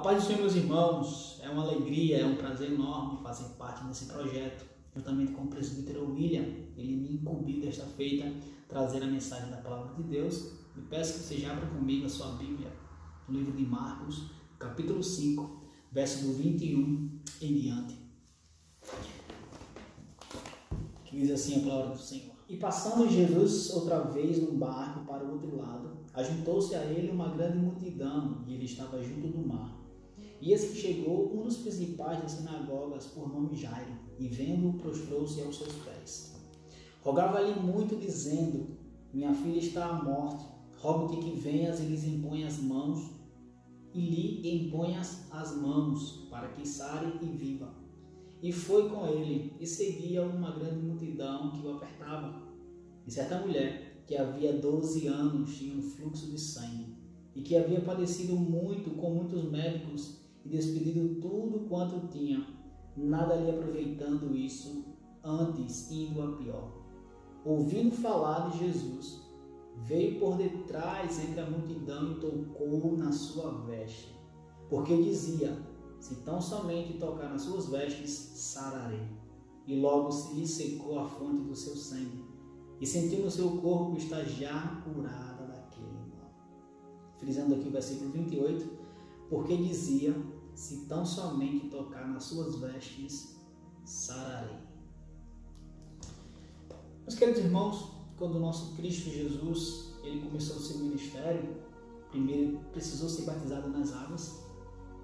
A paz do Senhor, meus irmãos, é uma alegria, é um prazer enorme fazer parte desse projeto, juntamente com o presbítero William. Ele me incumbiu desta feita trazer a mensagem da Palavra de Deus. E peço que você já abra comigo a sua Bíblia, no livro de Marcos, capítulo 5, verso do 21 em diante. Que diz assim a Palavra do Senhor. E passando Jesus outra vez no barco para o outro lado, ajuntou-se a ele uma grande multidão, e ele estava junto do mar. E eis que chegou um dos principais das sinagogas, por nome Jairo, e vendo-o, prostrou-se aos seus pés. Rogava-lhe muito, dizendo: Minha filha está à morte, rogo-te que venhas e lhes imponhas as mãos, e lhe imponhas as mãos, para que sare e viva. E foi com ele, e seguia uma grande multidão que o apertava. E certa mulher, que havia 12 anos, tinha um fluxo de sangue, e que havia padecido muito com muitos médicos, e despedido tudo quanto tinha, nada lhe aproveitando isso, antes indo a pior. Ouvindo falar de Jesus, veio por detrás entre a multidão e tocou na sua veste, porque dizia: se tão somente tocar nas suas vestes, sararei. E logo se lhe secou a fonte do seu sangue, e sentiu no seu corpo estar já curada daquele mal. Frisando aqui o versículo 28, porque dizia: se tão somente tocar nas suas vestes, sararei. Meus queridos irmãos, quando o nosso Cristo Jesus ele começou o seu ministério, primeiro precisou ser batizado nas águas.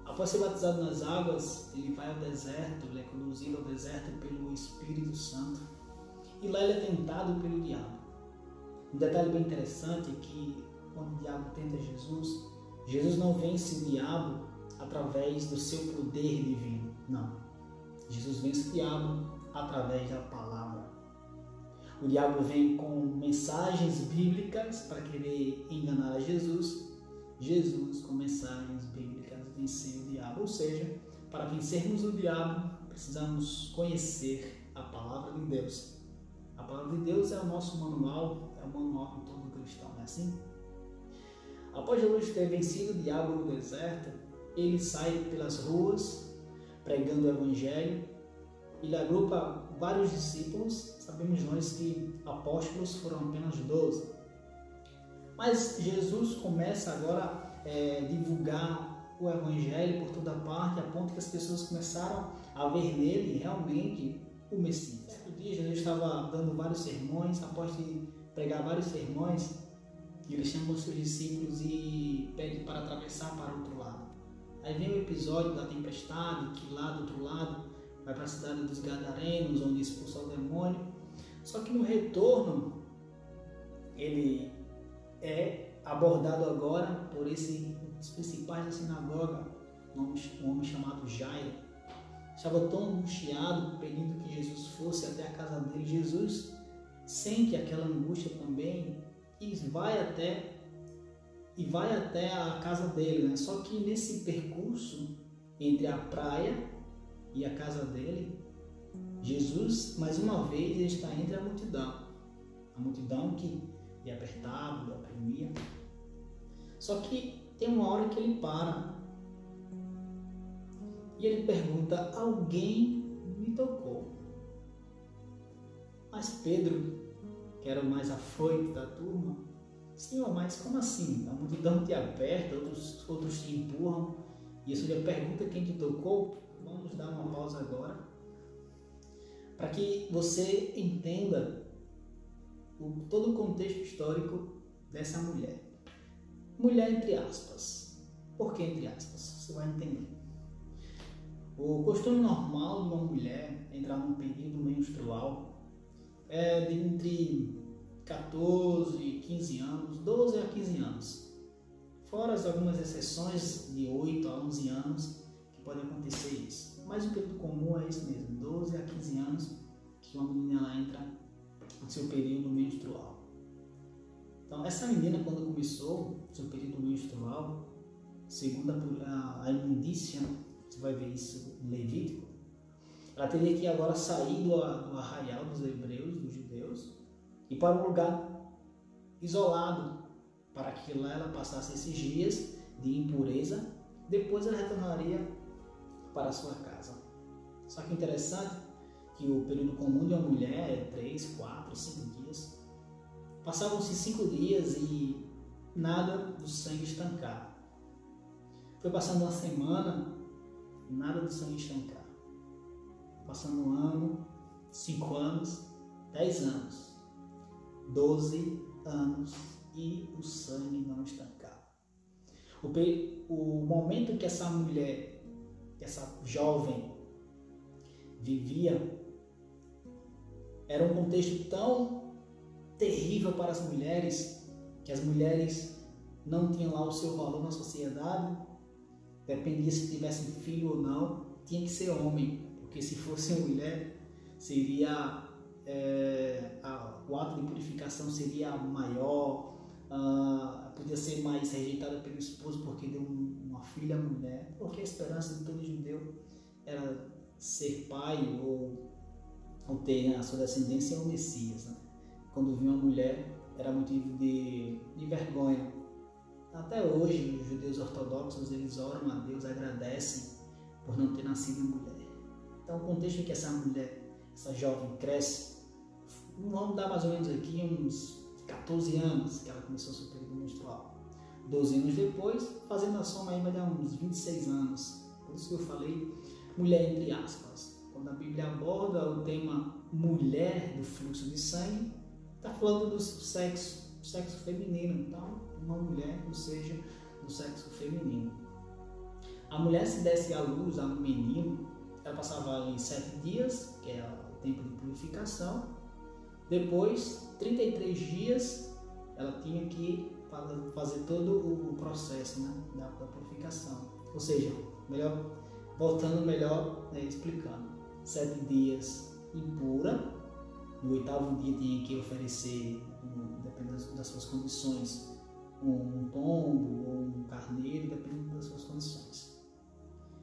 Após ser batizado nas águas, ele vai ao deserto, ele é conduzido ao deserto pelo Espírito Santo, e lá ele é tentado pelo diabo. Um detalhe bem interessante é que quando o diabo tenta Jesus, Jesus não vence o diabo através do seu poder divino, não. Jesus vence o diabo através da palavra. O diabo vem com mensagens bíblicas para querer enganar a Jesus. Jesus, com mensagens bíblicas, venceu o diabo. Ou seja, para vencermos o diabo, precisamos conhecer a palavra de Deus. A palavra de Deus é o nosso manual, é o manual de todo cristão, não é assim? Após Jesus ter vencido o diabo no deserto, ele sai pelas ruas, pregando o Evangelho. Ele agrupa vários discípulos. Sabemos nós que apóstolos foram apenas 12. Mas Jesus começa agora a divulgar o Evangelho por toda parte, a ponto que as pessoas começaram a ver nele realmente o Messias. Certo dia, Jesus estava dando vários sermões. Após de pregar vários sermões, ele chama os seus discípulos e pede para atravessar para o outro lado. Aí vem o episódio da tempestade, que lá do outro lado vai para a cidade dos Gadarenos, onde expulsa o demônio. Só que no retorno, ele é abordado agora por esse dos principais da sinagoga, um homem chamado Jairo. Estava tão angustiado, pedindo que Jesus fosse até a casa dele. Jesus sente aquela angústia também e vai até a casa dele, né? Só que nesse percurso entre a praia e a casa dele, Jesus, mais uma vez, está entre a multidão que lhe apertava, lhe oprimia. Só que tem uma hora que ele para e ele pergunta: alguém me tocou? Mas Pedro, que era o mais afoito da turma: Senhor, mas como assim? A multidão te aperta, outros te empurram, e isso já pergunta quem te tocou. Vamos dar uma pausa agora, para que você entenda todo o contexto histórico dessa mulher. Mulher entre aspas. Por que entre aspas? Você vai entender. O costume normal de uma mulher entrar num período menstrual é de entre 14 e 15 anos, 12 a 15 anos. Fora algumas exceções de 8 a 11 anos que pode acontecer isso. Mas o período comum é isso mesmo, 12 a 15 anos que uma menina ela entra no seu período menstrual. Então essa menina, quando começou o seu período menstrual, segundo a imundícia, você vai ver isso em Levítico, ela teria que agora sair do arraial dos hebreus, dos judeus, e para um lugar isolado, para que lá ela passasse esses dias de impureza, depois ela retornaria para a sua casa. Só que interessante que o período comum de uma mulher é 3, 4, 5 dias. Passavam-se 5 dias e nada do sangue estancar. Foi passando uma semana, nada do sangue estancar. Passando um ano, 5 anos, 10 anos, 12 anos e o sangue não estancar. O momento que essa mulher, que essa jovem vivia, era um contexto tão terrível para as mulheres, que as mulheres não tinham lá o seu valor na sociedade, dependia se tivessem filho ou não, tinha que ser homem, porque se fosse mulher, seria o ato de purificação seria maior, podia ser mais rejeitada pelo esposo porque deu uma filha mulher, porque a esperança de todo judeu era ser pai ou ter a sua descendência o Messias, né? Quando vinha uma mulher era motivo de vergonha. Até hoje os judeus ortodoxos eles oram a Deus, agradecem por não ter nascido mulher. Então o contexto é que essa mulher, essa jovem cresce, vamos dar mais ou menos aqui uns 14 anos que ela começou o seu período menstrual. 12 anos depois, fazendo a soma aí vai dar uns 26 anos. Por isso que eu falei mulher entre aspas. Quando a Bíblia aborda o tema mulher do fluxo de sangue, está falando do sexo feminino. Então, uma mulher, ou seja, do sexo feminino. A mulher se desse à luz a um menino, ela passava ali 7 dias, que é o tempo de purificação. Depois, 33 dias, ela tinha que fazer todo o processo, né, da purificação. Ou seja, explicando, 7 dias impura, no 8º dia tinha que oferecer, dependendo das suas condições, um pombo ou um carneiro, dependendo das suas condições.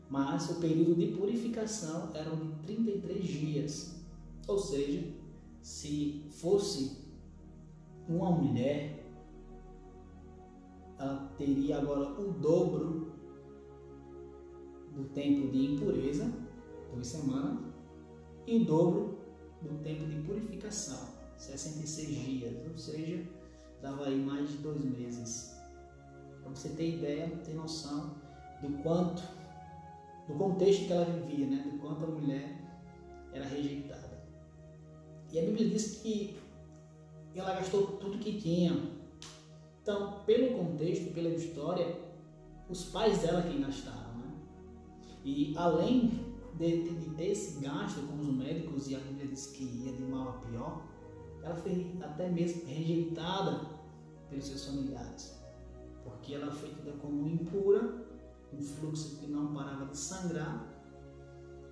Mas o período de purificação era de 33 dias, ou seja, se fosse uma mulher, ela teria agora o dobro do tempo de impureza, 2 semanas, e o dobro do tempo de purificação, 66 dias, ou seja, dava aí mais de 2 meses. Para você ter ideia, ter noção do contexto que ela vivia, né? Do quanto a mulher era rejeitada. E a Bíblia diz que ela gastou tudo que tinha. Então, pelo contexto, pela história, os pais dela quem gastaram, né? E além de ter esse gasto com os médicos, e a Bíblia diz que ia de mal a pior, ela foi até mesmo rejeitada pelos seus familiares, porque ela foi tida como impura, um fluxo que não parava de sangrar.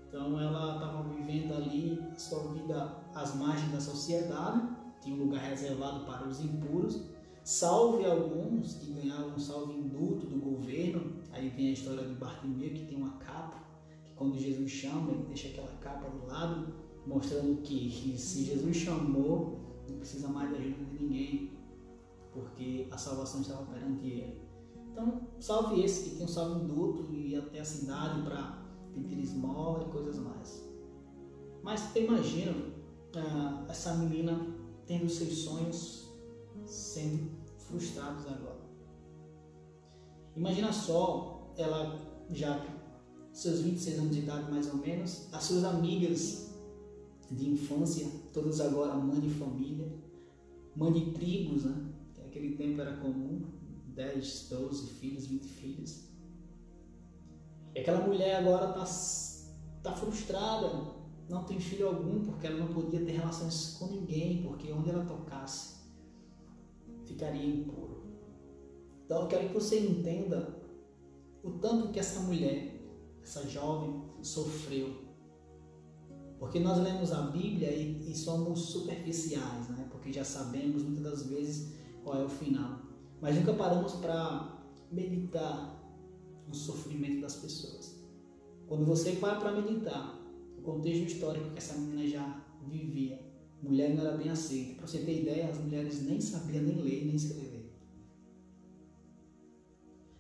Então ela estava vivendo ali sua vida às margens da sociedade, tinha um lugar reservado para os impuros, salve alguns que ganhavam um salve indulto do governo. Aí vem a história de Bartimeu, que tem uma capa, que quando Jesus chama, ele deixa aquela capa do lado, mostrando que se Jesus chamou, não precisa mais da ajuda de ninguém, porque a salvação estava perante ele. Então, salve esse que tem um salve indulto e ia até a cidade para pedir esmola e coisas mais. Mas você imagina essa menina tendo seus sonhos sendo frustrados agora. Imagina só, ela já seus 26 anos de idade mais ou menos, as suas amigas de infância, todas agora mãe de família, mãe de tribos, né? Que naquele tempo era comum, 10, 12 filhos, 20 filhos. E aquela mulher agora tá frustrada, não tem filho algum, porque ela não podia ter relações com ninguém, porque onde ela tocasse, ficaria impuro. Então eu quero que você entenda o tanto que essa mulher, essa jovem, sofreu. Porque nós lemos a Bíblia e somos superficiais, né? Porque já sabemos muitas das vezes qual é o final. Mas nunca paramos para meditar no sofrimento das pessoas. Quando você para meditar o contexto histórico que essa menina já vivia, mulher não era bem aceita. Para você ter ideia, as mulheres nem sabiam nem ler nem escrever.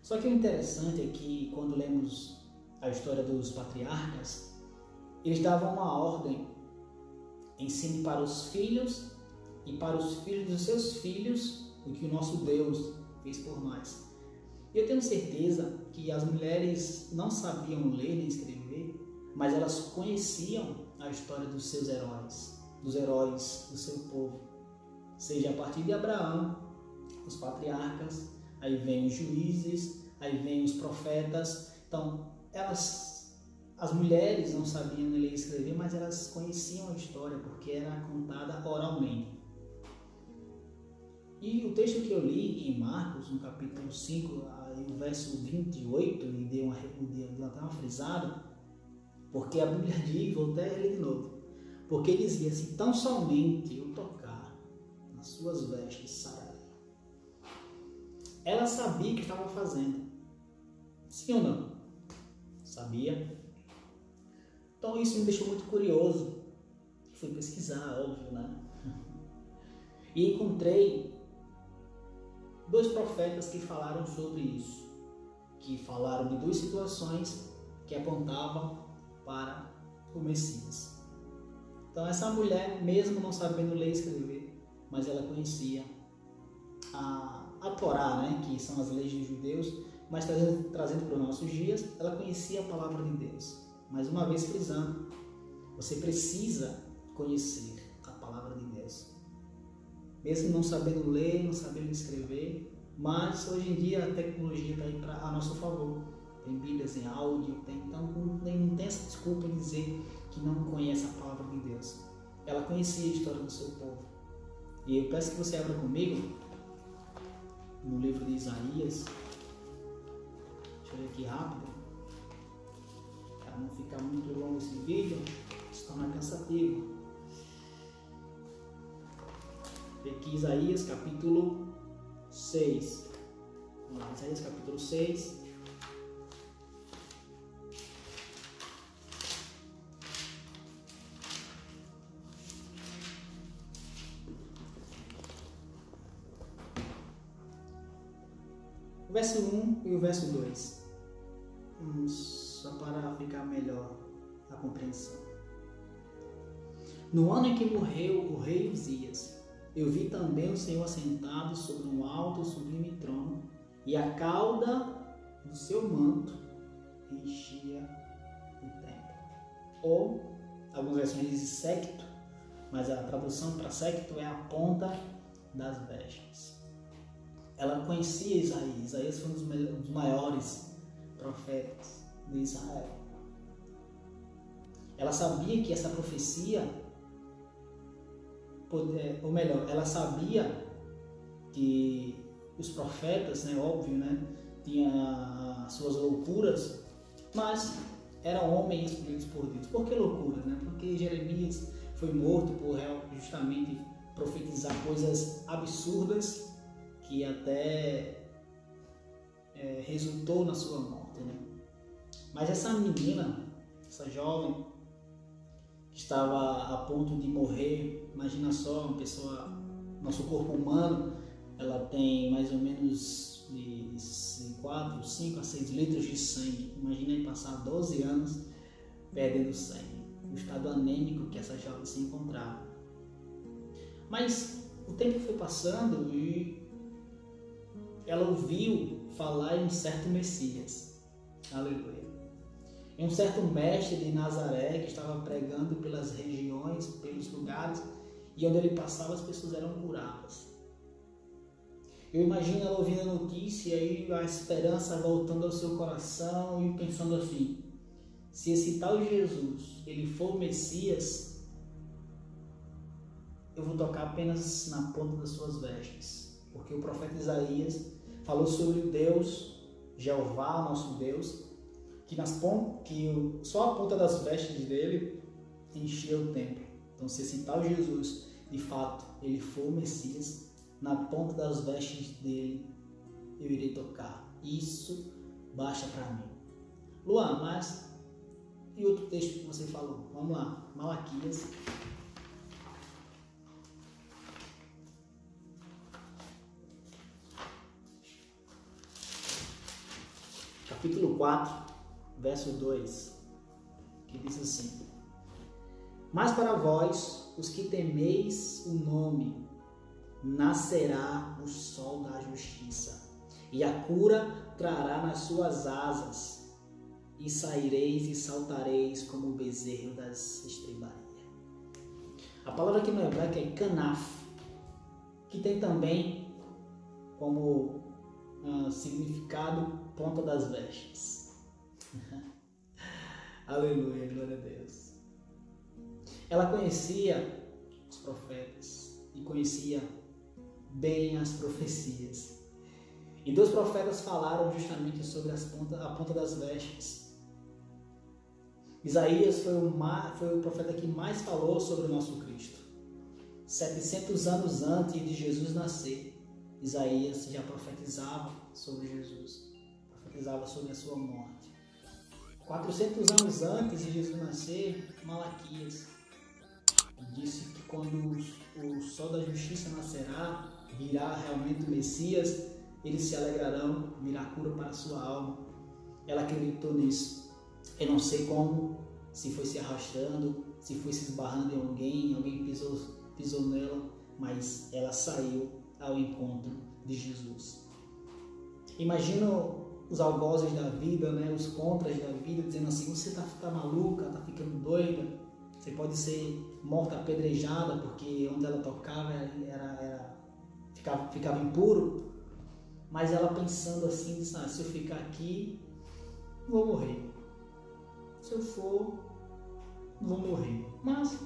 Só que o interessante é que quando lemos a história dos patriarcas, eles davam uma ordem: ensine para os filhos e para os filhos dos seus filhos o que o nosso Deus fez por nós. Eu tenho certeza que as mulheres não sabiam ler nem escrever, mas elas conheciam a história dos seus heróis, dos heróis do seu povo. Seja a partir de Abraão, os patriarcas, aí vem os juízes, aí vem os profetas. Então, as mulheres não sabiam ler e escrever, mas elas conheciam a história porque era contada oralmente. E o texto que eu li em Marcos, no capítulo 5, no verso 28, e deu até uma frisada, porque a Bíblia diz, vou até ler de novo, porque dizia: se tão somente eu tocar nas suas vestes, sararei. Ela sabia o que estava fazendo. Sim ou não? Sabia. Então isso me deixou muito curioso. Fui pesquisar, óbvio, né? E encontrei 2 profetas que falaram sobre isso, que falaram de 2 situações que apontavam para o Messias. Então essa mulher, mesmo não sabendo ler e escrever, mas ela conhecia a Torá, né, que são as leis dos judeus, mas trazendo para os nossos dias, ela conhecia a palavra de Deus. Mais uma vez frisando, você precisa conhecer a palavra de Deus. Mesmo não sabendo ler, não sabendo escrever, mas hoje em dia a tecnologia está aí a nosso favor. Tem Bíblias em áudio, então não tem essa desculpa de dizer que não conhece a palavra de Deus. Ela conhecia a história do seu povo. E eu peço que você abra comigo no livro de Isaías. Deixa eu ver aqui rápido, para não ficar muito longo esse vídeo, se torna cansativo. Aqui Isaías capítulo 6. Vamos lá, Isaías capítulo 6. O verso 1 e o verso 2. Só para ficar melhor a compreensão. No ano em que morreu o rei Uzias, eu vi também o Senhor assentado sobre um alto e sublime trono, e a cauda do seu manto enchia o templo. Ou, algumas versões dizem séquito, mas a tradução para séquito é a ponta das vestes. Ela conhecia Isaías. Isaías foi um dos maiores profetas de Israel. Ela sabia que essa profecia, ou melhor, ela sabia que os profetas, né, óbvio, né, tinham as suas loucuras, mas eram homens escolhidos por Deus. Por que loucura, né? Porque Jeremias foi morto por justamente profetizar coisas absurdas que até resultou na sua morte, né? Mas essa menina, essa jovem que estava a ponto de morrer, imagina só, uma pessoa, nosso corpo humano, ela tem mais ou menos de 4, 5 a 6 litros de sangue. Imagina aí passar 12 anos perdendo sangue, o estado anêmico que essa jovem se encontrava. Mas o tempo foi passando e ela ouviu falar em um certo Messias, aleluia, em um certo mestre de Nazaré que estava pregando pelas regiões, pelos lugares, e onde ele passava as pessoas eram curadas. Eu imagino ela ouvindo a notícia e a esperança voltando ao seu coração e pensando assim: se esse tal Jesus, ele for o Messias, eu vou tocar apenas na ponta das suas vestes. Porque o profeta Isaías falou sobre o Deus, Jeová, nosso Deus, que só a ponta das vestes dele enchia o templo. Então, se esse tal Jesus, de fato, ele for o Messias, na ponta das vestes dele eu irei tocar. Isso basta para mim. Luan, mas e outro texto que você falou? Vamos lá, Malaquias. capítulo 4, verso 2, que diz assim: Mas para vós, os que temeis o nome, nascerá o sol da justiça, e a cura trará nas suas asas, e saireis e saltareis como o bezerro das estrebaria. A palavra aqui no hebraico é kanaf, que tem também como significado ponta das vestes. Aleluia, glória a Deus. Ela conhecia os profetas e conhecia bem as profecias. E 2 profetas falaram justamente sobre a ponta das vestes. Isaías foi o profeta que mais falou sobre o nosso Cristo. 700 anos antes de Jesus nascer, Isaías já profetizava sobre Jesus, profetizava sobre a sua morte. 400 anos antes de Jesus nascer, Malaquias disse que quando o sol da justiça nascerá, virá realmente o Messias, eles se alegrarão, virá cura para a sua alma. Ela acreditou nisso. Eu não sei como, se foi se arrastando, se foi se esbarrando em alguém pisou nela, mas ela saiu ao encontro de Jesus. Imagina os algozes da vida, né? Os contras da vida, dizendo assim: você tá maluca, tá ficando doida, você pode ser morta apedrejada, porque onde ela tocava ficava impuro. Mas ela pensando assim, disse: se eu ficar aqui, vou morrer. Se eu for, vou morrer. Mas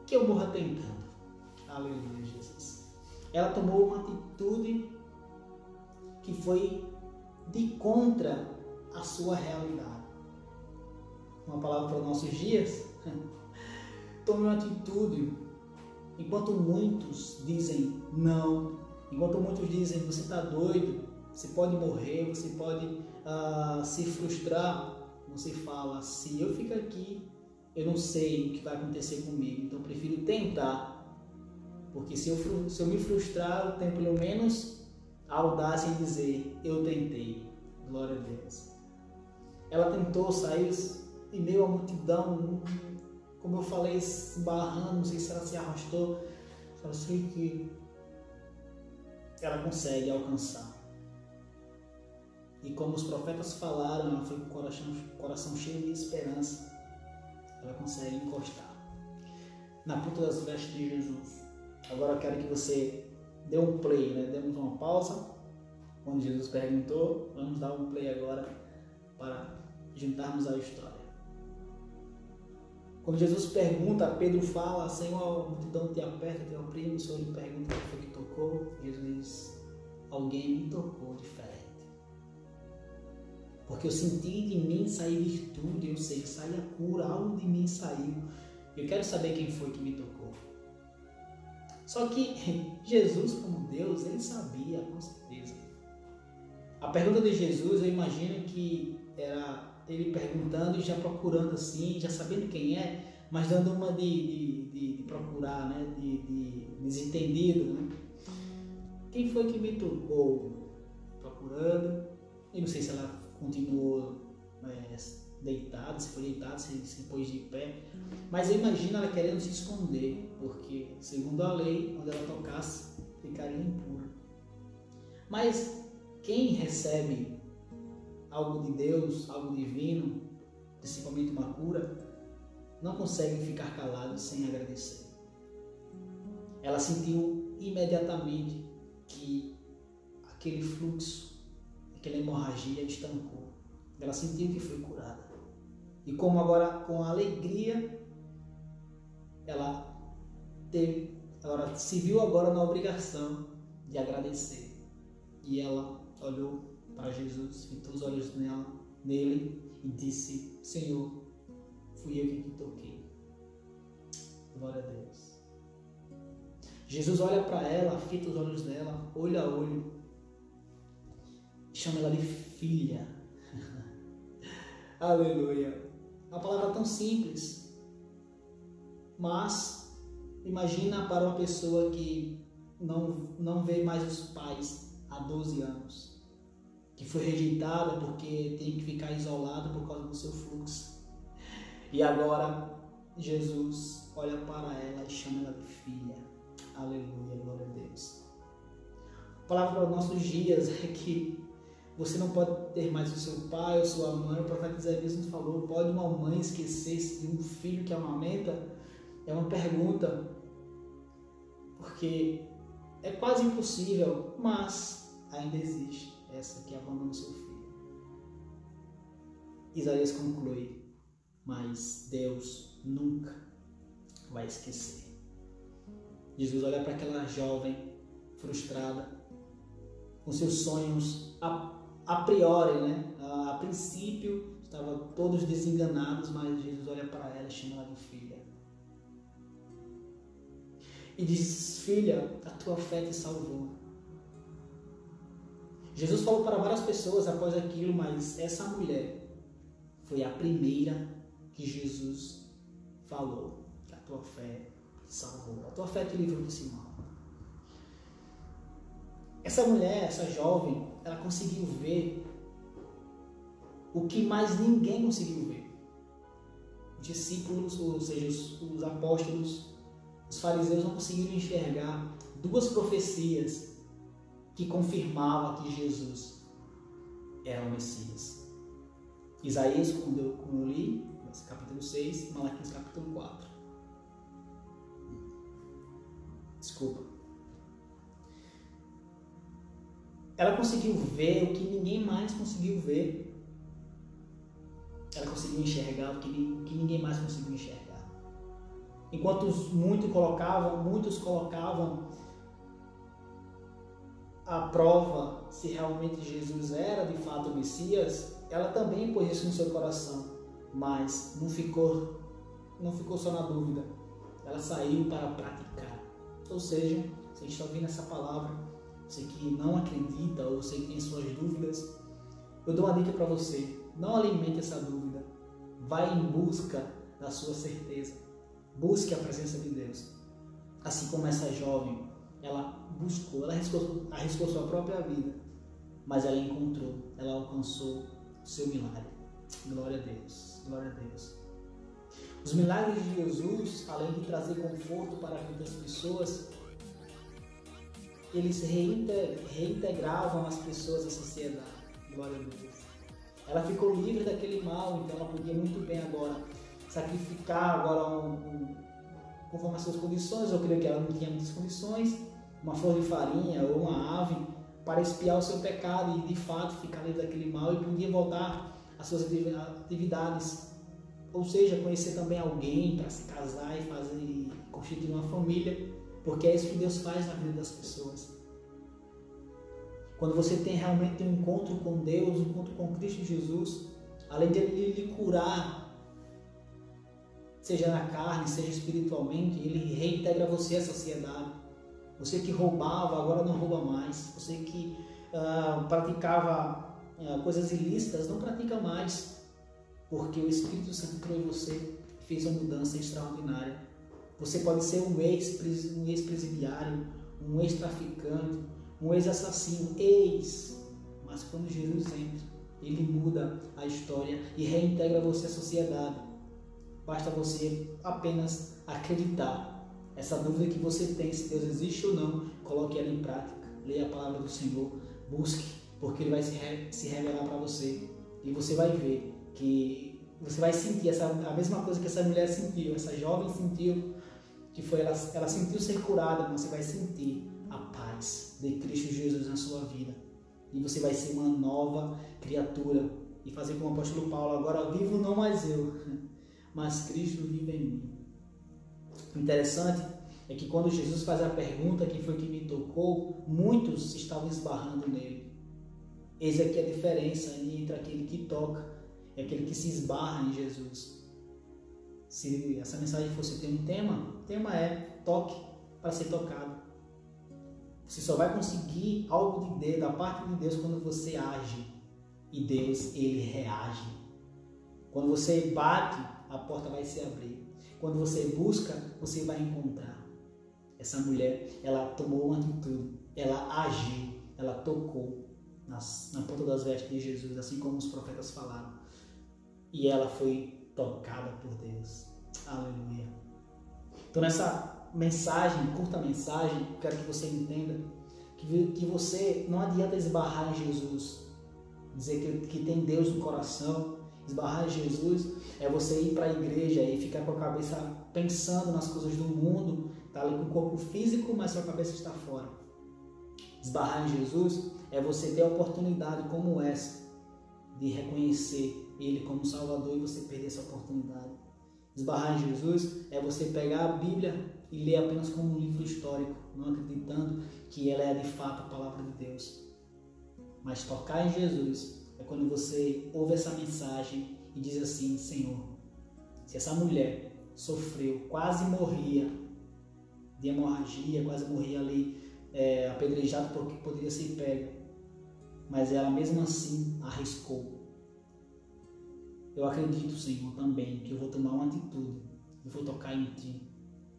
que eu morra tentando. Aleluia, Jesus. Ela tomou uma atitude que foi de contra a sua realidade. Uma palavra para os nossos dias. Tome uma atitude. Enquanto muitos dizem não, enquanto muitos dizem você está doido, você pode morrer, você pode se frustrar, você fala: se eu ficar aqui, eu não sei o que vai acontecer comigo, então eu prefiro tentar, porque se eu me frustrar, eu tenho pelo menos a audácia em dizer: eu tentei. Glória a Deus. Ela tentou sair em meio à multidão, como eu falei, esbarrando, não sei se ela se arrastou, só sei que ela consegue alcançar. E como os profetas falaram, ela foi com o coração cheio de esperança. Ela consegue encostar na ponta das vestes de Jesus. Agora eu quero que você dê um play, né? Demos uma pausa quando Jesus perguntou. Vamos dar um play agora para juntarmos a história. Quando Jesus pergunta, Pedro fala: Senhor, a multidão te aperta, te oprime. O Senhor lhe pergunta: quem foi que tocou? Jesus diz: alguém me tocou diferente. Porque eu senti de mim sair virtude, eu sei que sair a cura, algo de mim saiu. Eu quero saber quem foi que me tocou. Só que Jesus, como Deus, ele sabia, com certeza. A pergunta de Jesus, eu imagino que era ele perguntando e já procurando assim, já sabendo quem é, mas dando uma de procurar, né? de desentendido. Né? Quem foi que me tocou? Procurando. Eu não sei se ela continuou deitada, se foi deitada, se pôs de pé. Mas eu imagino ela querendo se esconder, porque, segundo a lei, onde ela tocasse, ficaria impura. Mas quem recebe algo de Deus, algo divino, principalmente uma cura, não consegue ficar calado sem agradecer. Ela sentiu imediatamente que aquele fluxo, aquela hemorragia estancou. Ela sentiu que foi curada. E como agora, com alegria, ela se viu agora na obrigação de agradecer. E ela olhou para Jesus, fitou os olhos nele e disse: Senhor, fui eu que te toquei. Glória a Deus. Jesus olha para ela, fita os olhos dela, olho a olho, chama ela de filha. Aleluia. Uma palavra tão simples, mas imagina para uma pessoa que não vê mais os pais há 12 anos, que foi rejeitada porque tem que ficar isolada por causa do seu fluxo. E agora Jesus olha para ela e chama ela de filha. Aleluia, glória a Deus. A palavra para os nossos dias é que você não pode ter mais o seu pai ou sua mãe. O profeta Isaías nos falou: pode uma mãe esquecer-se de um filho que amamenta? É uma pergunta, porque é quase impossível, mas ainda existe essa que abandona o seu filho. Isaías conclui: mas Deus nunca vai esquecer. Jesus olha para aquela jovem frustrada, com seus sonhos a priori, né? A princípio, estavam todos desenganados, mas Jesus olha para ela e chama ela de filha. E diz: filha, a tua fé te salvou. Jesus falou para várias pessoas após aquilo, mas essa mulher foi a primeira que Jesus falou: que a tua fé te salvou, a tua fé te livrou desse mal. Essa mulher, essa jovem, ela conseguiu ver o que mais ninguém conseguiu ver. Os discípulos, ou seja, os apóstolos, os fariseus não conseguiram enxergar duas profecias que confirmavam que Jesus era o Messias. Isaías, como eu li, capítulo 6, e Malaquias, capítulo 4. Desculpa. Ela conseguiu ver o que ninguém mais conseguiu ver. Ela conseguiu enxergar o que ninguém mais conseguiu enxergar. Enquanto muitos colocavam a prova se realmente Jesus era de fato o Messias, ela também pôs isso no seu coração, mas não ficou só na dúvida. Ela saiu para praticar. Ou seja, se a gente está ouvindo essa palavra, você que não acredita ou você que tem suas dúvidas, eu dou uma dica para você: não alimente essa dúvida, vai em busca da sua certeza, busque a presença de Deus. Assim como essa jovem, ela buscou, ela arriscou sua própria vida, mas ela encontrou, ela alcançou o seu milagre. Glória a Deus, glória a Deus. Os milagres de Jesus, além de trazer conforto para a vida das pessoas, eles reintegravam as pessoas à sociedade. Glória a Deus. Ela ficou livre daquele mal, então ela podia muito bem agora sacrificar conforme as suas condições. Eu creio que ela não tinha muitas condições, uma flor de farinha ou uma ave para expiar o seu pecado e de fato ficar livre daquele mal, e podia voltar às suas atividades, ou seja, conhecer também alguém para se casar e constituir uma família, porque é isso que Deus faz na vida das pessoas. Quando você tem realmente um encontro com Deus, um encontro com Cristo Jesus, além de Ele lhe curar, seja na carne, seja espiritualmente, Ele reintegra você à sociedade. Você que roubava, agora não rouba mais. Você que praticava coisas ilícitas, não pratica mais, porque o Espírito Santo entrou em você e fez uma mudança extraordinária. Você pode ser um ex-presidiário, um ex-traficante, um ex-assassino, mas quando Jesus entra, Ele muda a história e reintegra você à sociedade. Basta você apenas acreditar. Essa dúvida que você tem, se Deus existe ou não, coloque ela em prática. Leia a palavra do Senhor, busque, porque Ele vai se revelar para você. E você vai ver que você vai sentir a mesma coisa que essa mulher sentiu, essa jovem sentiu, que foi ela sentiu ser curada. Você vai sentir a paz de Cristo Jesus na sua vida, e você vai ser uma nova criatura e fazer como o apóstolo Paulo: agora vivo não mais eu, mas Cristo vive em mim. O interessante é que quando Jesus faz a pergunta: quem foi que me tocou?, muitos estavam esbarrando nele. Eis aqui a diferença entre aquele que toca e aquele que se esbarra em Jesus. Se essa mensagem fosse ter um tema, o tema é: toque para ser tocado. Você só vai conseguir algo de Deus, da parte de Deus, quando você age, e Deus, Ele reage. Quando você bate, a porta vai se abrir. Quando você busca, você vai encontrar. Essa mulher, ela tomou uma atitude, ela agiu, ela tocou na ponta das vestes de Jesus, assim como os profetas falaram. E ela foi tocada por Deus. Aleluia. Então nessa mensagem, curta mensagem, quero que você entenda que você não adianta esbarrar em Jesus, dizer que tem Deus no coração. Esbarrar em Jesus é você ir para a igreja e ficar com a cabeça pensando nas coisas do mundo, tá ali com o corpo físico, mas sua cabeça está fora. Esbarrar em Jesus é você ter a oportunidade como essa de reconhecer Ele como Salvador e você perder essa oportunidade. Esbarrar em Jesus é você pegar a Bíblia e ler apenas como um livro histórico, não acreditando que ela é de fato a palavra de Deus. Mas tocar em Jesus é quando você ouve essa mensagem e diz assim: Senhor, se essa mulher sofreu, quase morria de hemorragia, quase morria ali apedrejada porque poderia ser pega, mas ela mesmo assim arriscou. Eu acredito, Senhor, também que eu vou tomar uma atitude, eu vou tocar em Ti,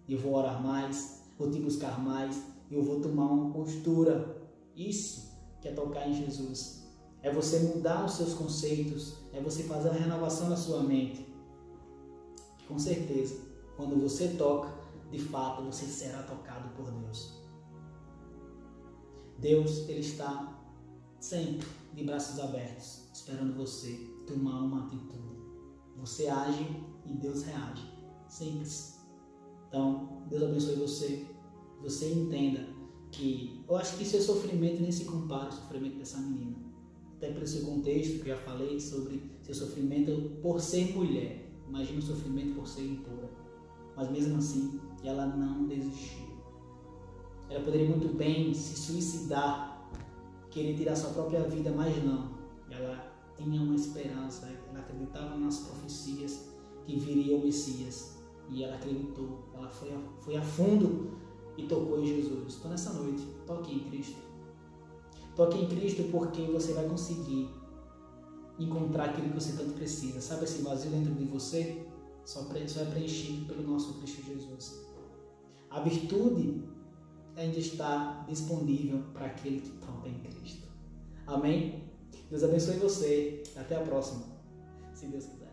eu vou orar mais, vou Te buscar mais, eu vou tomar uma postura. Isso que é tocar em Jesus. É você mudar os seus conceitos, é você fazer a renovação da sua mente. Com certeza, quando você toca, de fato, você será tocado por Deus. Deus, Ele está sempre de braços abertos, esperando você tomar uma atitude. Você age e Deus reage. Simples. Então, Deus abençoe você. Você entenda que eu acho que seu sofrimento nem se compara ao sofrimento dessa menina. Até pelo seu contexto que eu já falei sobre seu sofrimento por ser mulher. Imagina o sofrimento por ser impura. Mas mesmo assim, ela não desistiu. Ela poderia muito bem se suicidar, querer tirar sua própria vida, mas não. Ela tinha uma esperança, ela acreditava nas profecias que viria o Messias. E ela acreditou, ela foi a fundo e tocou em Jesus. Então nessa noite, toque em Cristo. Toque em Cristo porque você vai conseguir encontrar aquilo que você tanto precisa. Sabe esse vazio dentro de você? Só é preenchido pelo nosso Cristo Jesus. A virtude ainda está disponível para aquele que toca em Cristo. Amém? Deus abençoe você. Até a próxima, se Deus quiser.